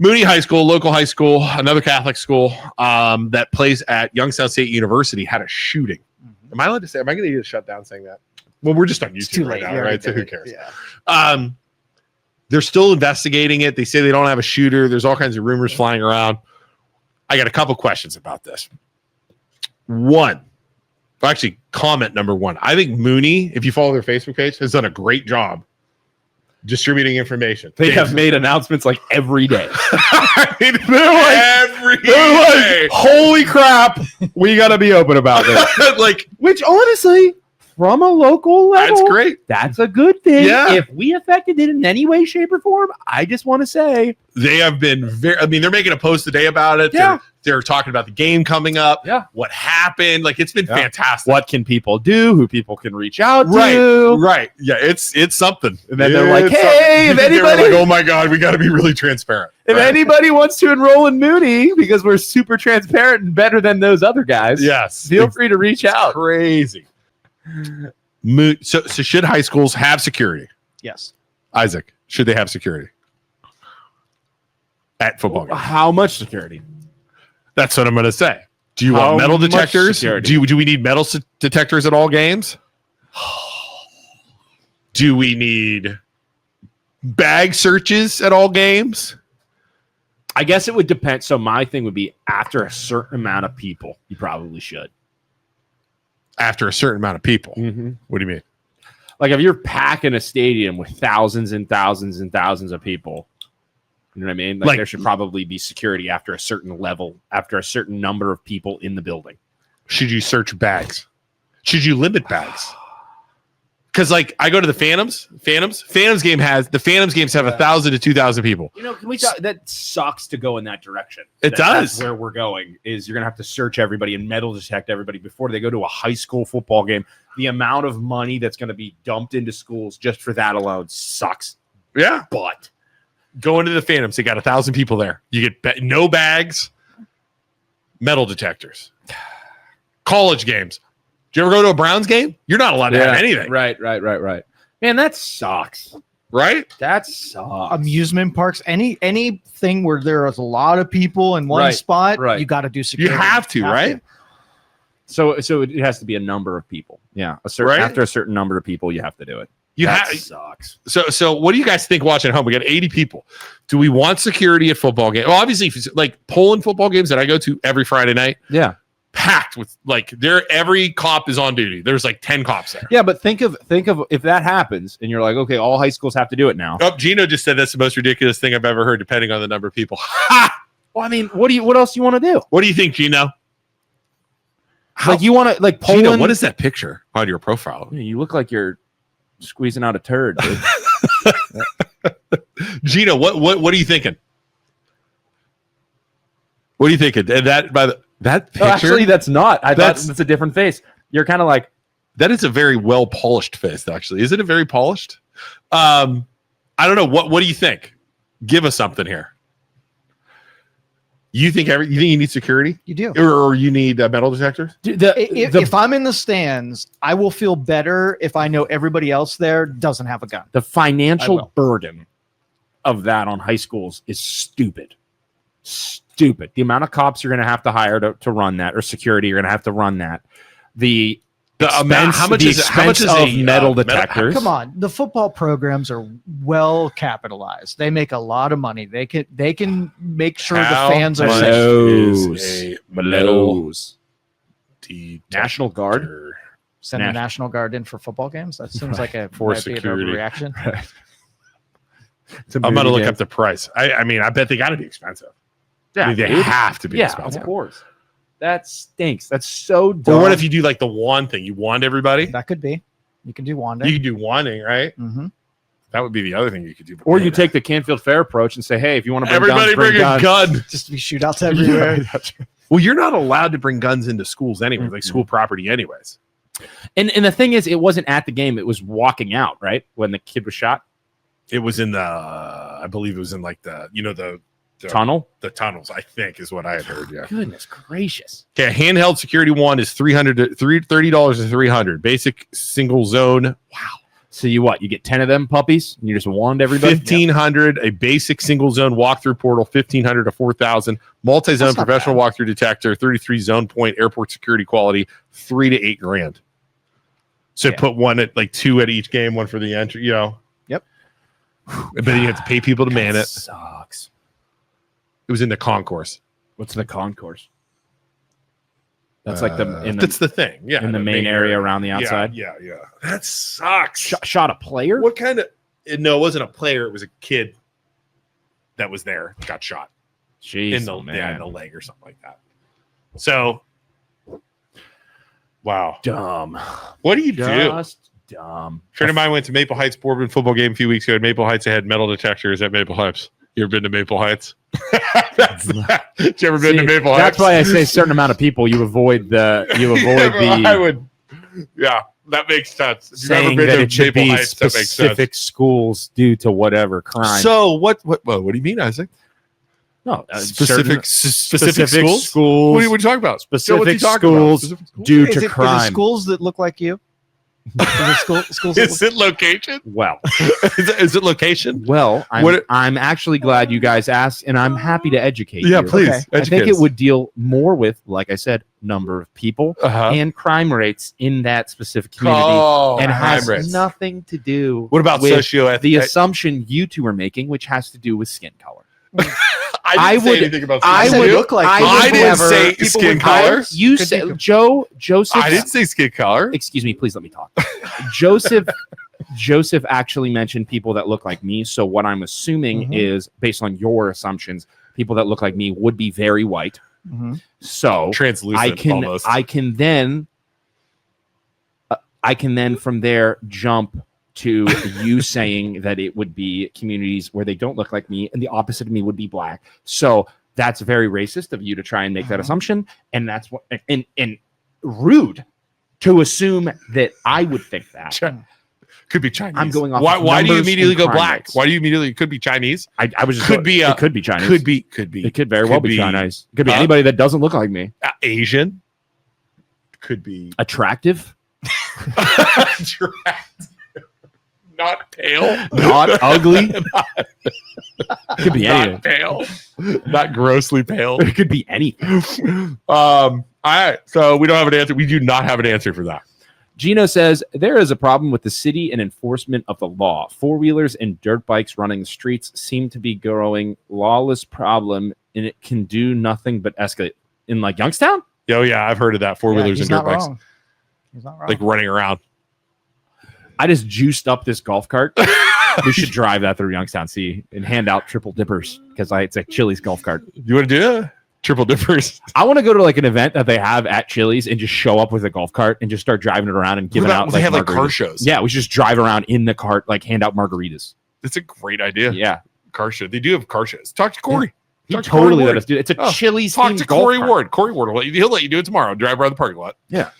Mooney High School, local high school, another Catholic school that plays at Youngstown State University had a shooting. Am I allowed to say? Am I going to get shut down saying that? Well, we're just on YouTube right now, right? So who cares? Yeah. They're still investigating it. They say they don't have a shooter. There's all kinds of rumors flying around. I got a couple questions about this. Comment number one. I think Mooney, if you follow their Facebook page, has done a great job distributing information. They have made announcements like every day. Every day. Holy crap, we got to be open about this. Which honestly, from a local level, that's great. That's a good thing. Yeah. If we affected it in any way, shape, or form, I just want to say they have been they're making a post today about it. Yeah. They're talking about the game coming up. Yeah. What happened? It's been fantastic. What can people do? Who people can reach out to? Right. Yeah. It's something. And then they're like, hey, if anybody, oh my God, we got to be really transparent. If anybody wants to enroll in Mooney because we're super transparent and better than those other guys, yes, feel free to reach out. Crazy. So should high schools have security? Yes. Isaac, should they have security at football games? How much security? That's what I'm going to say. Do you want metal detectors? Do we need metal detectors at all games? Do we need bag searches at all games? I guess it would depend. So my thing would be after a certain amount of people, you probably should. After a certain amount of people. Mm-hmm. What do you mean? Like if you're packing a stadium with thousands and thousands and thousands of people, you know what I mean? Like there should probably be security after a certain level, after a certain number of people in the building. Should you search bags? Should you limit bags? Because I go to the Phantoms games have 1,000 to 2,000 people. Can we talk? That sucks to go in that direction. It does. That's where we're going is you're going to have to search everybody and metal detect everybody before they go to a high school football game. The amount of money that's going to be dumped into schools just for that alone sucks. Yeah. But go into the Phantoms. They got 1,000 people there. You get no bags, metal detectors. College games. Do you ever go to a Browns game? You're not allowed to have anything. Right. Man, that sucks. Right? That sucks. Amusement parks, anything where there is a lot of people in one spot, you got to do security. You have to, right? So it has to be a number of people. Yeah. After a certain number of people, you have to do it. That sucks. So what do you guys think watching at home? We got 80 people. Do we want security at football games? Well, obviously, Poland football games that I go to every Friday night. Yeah. Packed with every cop is on duty. There's 10 cops there. Yeah, but think of if that happens and you're like, okay, all high schools have to do it now. Oh, Gino just said that's the most ridiculous thing I've ever heard, depending on the number of people. Well, I mean, what else do you want to do? What do you think, Gino? You want to Poland? Gino, what is that picture on your profile? You look like you're squeezing out a turd, dude. Gino, what are you thinking? What are you thinking? And that picture? Actually, that's not. I thought that's a different face. You're kind of like that is a very well polished face. Actually, isn't it very polished? I don't know. What do you think? Give us something here. You think you need security? You do, or you need metal detectors? If I'm in the stands, I will feel better if I know everybody else there doesn't have a gun. The financial burden of that on high schools is stupid. Stupid. The amount of cops you're going to have to hire to run that, or security you're going to have to run that. The expense, how much is of metal detectors? Come on, the football programs are well capitalized. They make a lot of money. They can make sure the fans are safe. MLOs. National Guard. Send the National Guard in for football games. That seems like a security overreaction. Right. I'm going to look up the price. I mean, I bet they got to be expensive. Yeah, they have to be expensive. Of course. That stinks. That's so dumb. Or what if you do the wand thing? You wand everybody? That could be. You can do wanding. You can do wanding, right? Mm-hmm. That would be the other thing you could do. Or you take the Canfield Fair approach and say, hey, if you want to bring everybody guns, bring a gun. Just be shootouts everywhere. Well, you're not allowed to bring guns into schools anyway, school property anyways. And the thing is, it wasn't at the game. It was walking out, right? When the kid was shot. It was in I believe it was in the tunnel? The tunnels, I think, is what I had heard. Yeah. Goodness gracious. Okay, a handheld security wand is $30 to $300. Basic single zone. Wow. So you get 10 of them puppies and you just wand everybody? 1,500, a basic single zone walkthrough portal, 1,500 to 4,000, multi-zone That's not professional walkthrough detector, 33 zone point, airport security quality, $3 to $8 grand. So put one at like 2 at each game, one for the entry, Yep. But then you have to pay people to man it. Sucks. It was in the concourse. What's the concourse? That's like that's the thing. Yeah. In the main area around the outside. Yeah. That sucks. Shot a player? What kind of? No, it wasn't a player. It was a kid that was there. Got shot Jeez, in the leg or something like that. So, wow, dumb. What do you do? Just dumb. A friend of mine went to Maple Heights Boardman football game a few weeks ago. At Maple Heights, they had metal detectors at Maple Heights. You ever been to Maple Heights? That's that. You ever been to Maple Heights? That's why I say a certain amount of people you avoid the. I would. Yeah, that makes sense. If you've ever saying been that to it should Maple be Heights, that makes specific sense. schools due to whatever crime. So what do you mean, Isaac? No, Specific schools? schools. What are you talking about? Specific Joe, schools Specific schools? due Is to it crime. schools that look like you? Is it schools that Is it location? Well, is it location? I'm actually glad you guys asked, and I'm happy to educate Yeah, you. please. Okay. I think it would deal more with, like I said, number of people and crime rates in that specific community, and has nothing to do. What about with socioeconomic? the assumption you two are making, which has to do with skin color. I didn't say anything about I skin would color. look like I people didn't whoever- say people skin with color. colors. You Could said be- Joseph. I didn't say skin color. Excuse me, please let me talk. Joseph actually mentioned people that look like me. So what I'm assuming is, based on your assumptions, people that look like me would be very white. So Translucent almost. I can then from there jump to you saying that it would be communities where they don't look like me, and the opposite of me would be black. So that's very racist of you to try and make that assumption, and that's what and rude to assume that I would think that. Could be Chinese. I'm going off. Why do you immediately go black? Rates. Why do you immediately? It could be Chinese. I was just Could be it could be Chinese. Could be. It could very well be Chinese. It could be anybody that doesn't look like me. Asian. Could be Attractive. Not pale. Not ugly. Could be anything. Not pale. Not grossly pale. It could be anything. All right. So we don't have an answer. We do not have an answer for that. Gino says there is a problem with the city and enforcement of the law. Four-wheelers and dirt bikes running the streets seem to be growing lawless problem, and it can do nothing but escalate. In like Youngstown? Oh yeah, I've heard of that. Four-wheelers and dirt bikes, He's not wrong. like running around. I just juiced up this golf cart. We should drive that through Youngstown, see, and hand out triple dippers because it's a Chili's golf cart. You want to do that? Triple dippers. I want to go to like an event that they have at Chili's and just show up with a golf cart and just start driving it around and giving out. They have like margaritas. car shows. Yeah, we should just drive around in the cart, like hand out margaritas. That's a great idea. Yeah, Car show. They do have car shows. Talk to Corey. he Talk to totally Corey let Ward. us do it. It's a Chili's. Talk themed to golf Corey cart. Ward. Corey Ward will he'll let you do it tomorrow. Drive around the parking lot. Yeah.